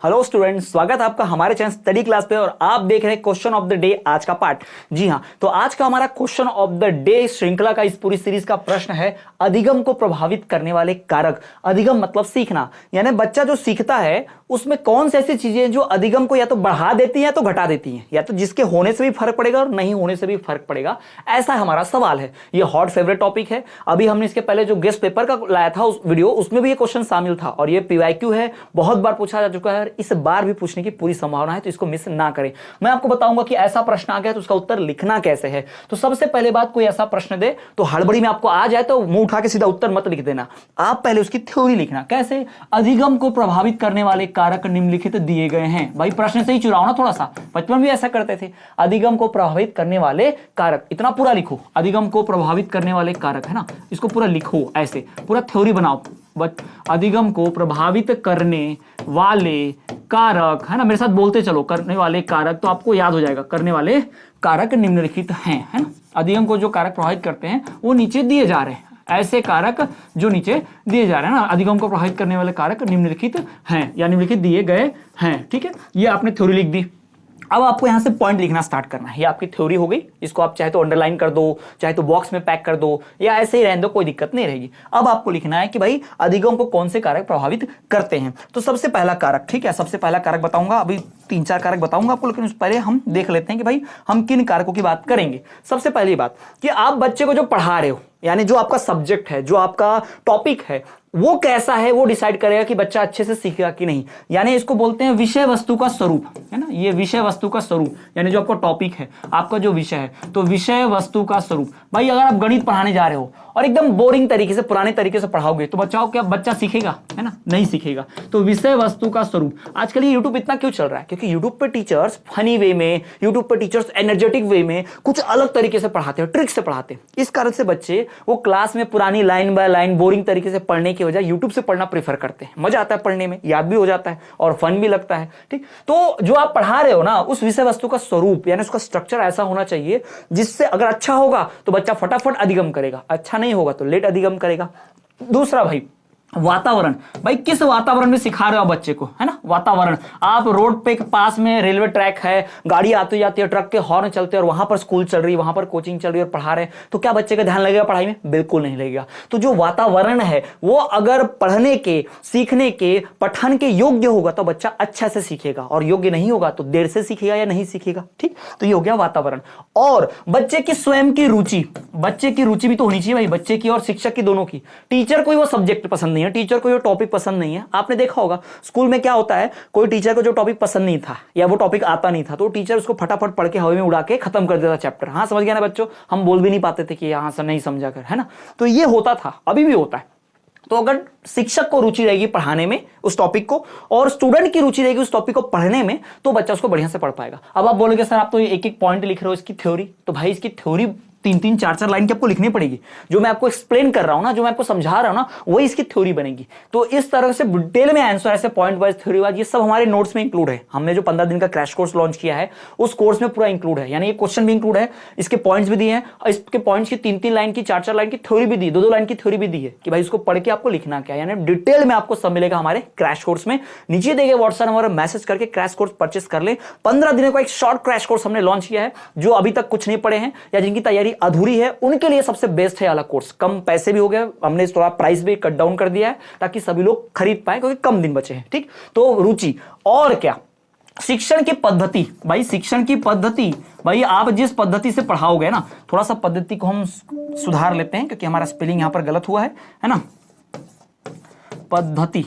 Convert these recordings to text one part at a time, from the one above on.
Hello students, स्वागत है आपका हमारे चैनल स्टडी क्लास पे और आप देख रहे हैं क्वेश्चन ऑफ द डे आज का पार्ट। जी हाँ, तो आज का हमारा क्वेश्चन ऑफ द डे श्रृंखला का इस पूरी सीरीज का प्रश्न है अधिगम को प्रभावित करने वाले कारक। अधिगम मतलब सीखना, यानी बच्चा जो सीखता है उसमें कौन सी ऐसी चीजें जो अधिगम को या तो बढ़ा देती हैं या तो घटा देती हैं, या तो जिसके होने से भी फर्क पड़ेगा और नहीं होने से भी फर्क पड़ेगा। ऐसा हमारा सवाल है। ये हॉट फेवरेट टॉपिक है। अभी हमने इसके पहले जो गेस्ट पेपर का लाया था उस वीडियो, उसमें भी ये क्वेश्चन शामिल था और ये पीवाईक्यू है, बहुत बार पूछा जा चुका है, इस बार भी पूछने की पूरी संभावना है, तो इसको मिस ना करें। मैं आपको बताऊंगा कि ऐसा प्रश्न आ गया तो उसका उत्तर लिखना कैसे है। तो सबसे पहले बात, कोई ऐसा प्रश्न दे तो हड़बड़ी में आपको आ जाए तो मुंह उठा के सीधा उत्तर मत लिख देना। आप पहले उसकी थ्योरी लिखना। कैसे? अधिगम को प्रभावित करने वाले कारक निम्नलिखित दिए गए हैं। भाई प्रश्न से ही चुराओ ना थोड़ा सा, बचपन भी ऐसा करते थे। अधिगम को प्रभावित करने वाले कारक, इतना पूरा लिखो। अधिगम को प्रभावित करने वाले कारक है ना, इसको पूरा लिखो, ऐसे पूरा थ्योरी बनाओ। अधिगम को प्रभावित करने वाले कारक है ना, मेरे साथ बोलते चलो, करने वाले कारक, तो आपको याद हो जाएगा। करने वाले कारक निम्नलिखित हैं, है ना। अधिगम को जो कारक प्रभावित करते हैं वो नीचे दिए जा रहे हैं, ऐसे कारक जो नीचे दिए जा रहे हैं ना, अधिगम को प्रभावित करने वाले कारक निम्नलिखित हैं या निम्नलिखित दिए गए हैं। ठीक है, ये आपने थ्योरी लिख दी। अब आपको यहां से पॉइंट लिखना स्टार्ट करना है। ये आपकी थ्योरी हो गई, इसको आप चाहे तो अंडरलाइन कर दो, चाहे तो बॉक्स में पैक कर दो, या ऐसे ही रहने दो, कोई दिक्कत नहीं रहेगी। अब आपको लिखना है कि भाई अधिगम को कौन से कारक प्रभावित करते हैं। तो सबसे पहला कारक, ठीक है, सबसे पहला कारक बताऊंगा, अभी 3-4 कारक बताऊंगा आपको, लेकिन उससे पहले हम देख लेते हैं कि भाई हम किन कारकों की बात करेंगे। सबसे पहली बात कि आप बच्चे को जो पढ़ा रहे हो, यानी जो आपका सब्जेक्ट है, जो आपका टॉपिक है, वो कैसा है, वो डिसाइड करेगा कि बच्चा अच्छे से सीखेगा कि नहीं। यानी इसको बोलते हैं विषय वस्तु का स्वरूप, है ना। ये विषय वस्तु का स्वरूप, यानी जो आपका टॉपिक है, आपका जो विषय है, तो विषय वस्तु का स्वरूप। भाई अगर आप गणित पढ़ाने जा रहे हो और एकदम बोरिंग तरीके से, पुराने तरीके से पढ़ाओगे तो बच्चा सीखेगा, है ना, नहीं सीखेगा। तो विषय वस्तु का स्वरूप। आजकल ये यूट्यूब इतना क्यों चल रहा है? क्योंकि यूट्यूब पे टीचर्स फनी वे में, यूट्यूब पे टीचर्स एनर्जेटिक वे में कुछ अलग तरीके से पढ़ाते हैं, ट्रिक से पढ़ाते हैं। इस कारण से बच्चे वो क्लास में पुरानी लाइन बाय लाइन बोरिंग तरीके से पढ़ने की बजाय यूट्यूब से पढ़ना प्रेफर करते हैं। मजा आता है पढ़ने में, याद भी हो जाता है और फन भी लगता है। ठीक, तो जो आप पढ़ा रहे हो ना, उस विषय वस्तु का स्वरूप यानी उसका स्ट्रक्चर ऐसा होना चाहिए जिससे अगर अच्छा होगा तो बच्चा फटाफट अधिगम करेगा, अच्छा नहीं होगा तो लेट अधिगम करेगा। दूसरा भाई वातावरण। भाई किस वातावरण में सिखा रहे हो आप बच्चे को, है ना। वातावरण, आप रोड पे पास में रेलवे ट्रैक है, गाड़ी आती जाती है, ट्रक के हॉर्न चलते हैं और वहां पर स्कूल चल रही है, वहां पर कोचिंग चल रही है और पढ़ा रहे हैं, तो क्या बच्चे का ध्यान लगेगा पढ़ाई में? बिल्कुल नहीं लगेगा। तो जो वातावरण है वो अगर पढ़ने के, सीखने के, पठन के योग्य होगा तो बच्चा अच्छा से सीखेगा, और योग्य नहीं होगा तो देर से सीखेगा या नहीं सीखेगा। ठीक, तो ये हो गया वातावरण। और बच्चे की स्वयं की रुचि, बच्चे की रुचि भी तो होनी चाहिए भाई, बच्चे की और शिक्षक की, दोनों की। टीचर को वो सब्जेक्ट पसंद नहीं है, टीचर को जो टॉपिक पसंद नहीं है, आपने देखा होगा स्कूल में क्या होता है, कोई टीचर को जो टॉपिक पसंद नहीं था या वो टॉपिक आता नहीं था तो टीचर उसको फटाफट पढ़ के हवा में उड़ा के खत्म कर देता चैप्टर। हाँ समझ गया ना बच्चों, हम बोल भी नहीं पाते थे कि यहां से नहीं समझा कर, है ना। तो ये होता था, अभी भी होता है। तो अगर शिक्षक को रुचि रहेगी पढ़ाने में उस टॉपिक को, और स्टूडेंट की रुचि रहेगी उस टॉपिक को पढ़ने में, तो बच्चा उसको बढ़िया से पढ़ पाएगा। अब आप बोलोगे सर आप तो एक एक पॉइंट लिख रहे हो इसकी थ्योरी, तो भाई इसकी थ्योरी 3-3, 4-4 लाइन की आपको लिखनी पड़ेगी। जो मैं आपको एक्सप्लेन कर रहा हूं ना, जो मैं आपको समझा रहा हूं ना, वही इसकी थ्योरी बनेगी। तो इस तरह से डिटेल में आंसर, ऐसे पॉइंट वाइज, थ्योरी वाइज, ये सब हमारे नोट्स में इंक्लूड है। हमने जो 15 दिन का क्रैश कोर्स लॉन्च किया है उस कोर्स में पूरा इंक्लूड है, यानी ये क्वेश्चन भी इंक्लूड है, इसके पॉइंट्स भी दिए हैं, और इसके पॉइंट्स की 3-3 लाइन की, 4-4 लाइन की थ्योरी भी दी, 2-2 लाइन की थ्योरी भी दी है कि भाई इसको पढ़ के आपको लिखना क्या है। यानी डिटेल में आपको सब मिलेगा हमारे क्रैश कोर्स में। नीचे देंगे व्हाट्सएप नंबर, मैसेज करके क्रैश कोर्स परचेस कर ले। 15 दिनों का एक शॉर्ट क्रैश कोर्स हमने लॉन्च किया है। जो अभी तक कुछ नहीं पढ़े हैं या जिनकी तैयारी अधूरी है उनके लिए सबसे बेस्ट है वाला कोर्स। कम पैसे भी हो गए, हमने थोड़ा प्राइस भी कट डाउन कर दिया है ताकि सभी लोग खरीद पाए, क्योंकि कम दिन बचे हैं। ठीक, तो रुचि और क्या, शिक्षण की पद्धति। भाई शिक्षण की पद्धति, भाई आप जिस पद्धति से पढ़ाओगे ना, थोड़ा सा पद्धति को हम सुधार लेते हैं क्योंकि हमारा स्पेलिंग यहां पर गलत हुआ है ना। पद्धति,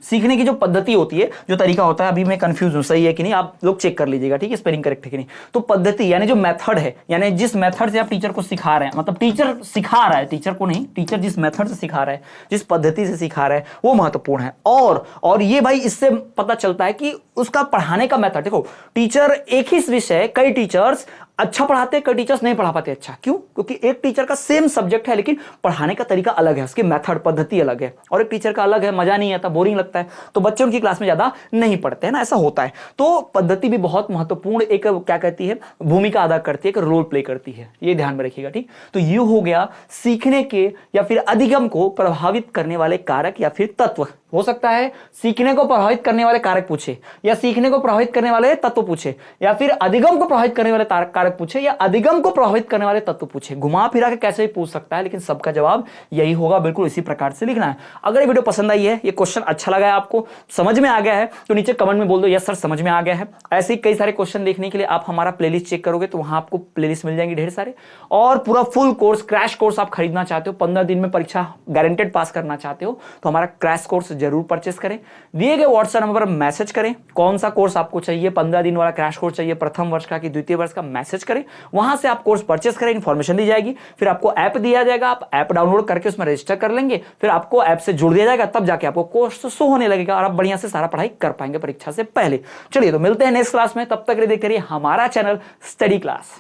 सीखने की जो पद्धति होती है, जो तरीका होता है, अभी मैं कंफ्यूज हूं सही है कि नहीं, आप लोग चेक कर लीजिएगा, ठीक है, स्पेलिंग करेक्ट है कि नहीं। तो पद्धति यानी जो मेथड है, यानी जिस मेथड से आप टीचर को सिखा रहे हैं, मतलब टीचर सिखा रहा है, टीचर को नहीं, टीचर जिस मेथड से सिखा रहा है, जिस पद्धति से सिखा रहा है, वो महत्वपूर्ण है। और ये भाई इससे पता चलता है कि उसका पढ़ाने का मेथड, देखो टीचर एक ही विषय, कई टीचर्स अच्छा पढ़ाते हैं, कई टीचर्स नहीं पढ़ा पाते अच्छा। क्यों? क्योंकि एक टीचर का सेम सब्जेक्ट है लेकिन पढ़ाने का तरीका अलग है, उसकी मेथड, पद्धति अलग है, और एक टीचर का अलग है, मजा नहीं आता, बोरिंग लगता है, तो बच्चे उनकी क्लास में ज्यादा नहीं पढ़ते हैं ना, ऐसा होता है। तो पद्धति भी बहुत महत्वपूर्ण एक क्या कहती है, भूमिका अदा करती है, एक रोल प्ले करती है, ये ध्यान में रखिएगा। ठीक, तो ये हो गया सीखने के या फिर अधिगम को प्रभावित करने वाले कारक या फिर तत्व, हो सकता है सीखने को प्रभावित करने वाले कारक पूछे, या सीखने को प्रभावित करने वाले तत्व पूछे, या फिर अधिगम को प्रभावित करने वाले कारक पूछे, या अधिगम को प्रभावित करने वाले तत्व पूछे। घुमा फिरा के कैसे भी पूछ सकता है, लेकिन सबका जवाब यही होगा, बिल्कुल इसी प्रकार से लिखना है। अगर ये वीडियो पसंद आई है, ये क्वेश्चन अच्छा लगा है, आपको समझ में आ गया है, तो नीचे कमेंट में बोल दो यस सर समझ में आ गया है। ऐसे ही कई सारे क्वेश्चन देखने के लिए आप हमारा प्लेलिस्ट चेक करोगे तो वहां आपको प्लेलिस्ट मिल जाएंगे ढेर सारे। और पूरा फुल कोर्स, क्रैश कोर्स आप खरीदना चाहते हो, 15 दिन में परीक्षा गारंटेड पास करना चाहते हो, तो हमारा क्रैश कोर्स जरूर परचेस करें। दिए गए व्हाट्सएप नंबर पर मैसेज करें कौन सा कोर्स आपको चाहिए, 15 दिन वाला क्रैश कोर्स चाहिए, प्रथम वर्ष का कि द्वितीय वर्ष का, मैसेज करें। वहां से आप कोर्स परचेस करें, इंफॉर्मेशन दी जाएगी, फिर आपको ऐप दिया जाएगा, आप ऐप डाउनलोड करके उसमें रजिस्टर कर लेंगे, फिर आपको ऐप से जुड़ दिया जाएगा, तब जाके आपको कोर्स शो होने लगेगा और आप बढ़िया से सारा पढ़ाई कर पाएंगे परीक्षा से पहले। चलिए तो मिलते हैं नेक्स्ट क्लास में, तब तक देखते रहिए हमारा चैनल स्टडी क्लास।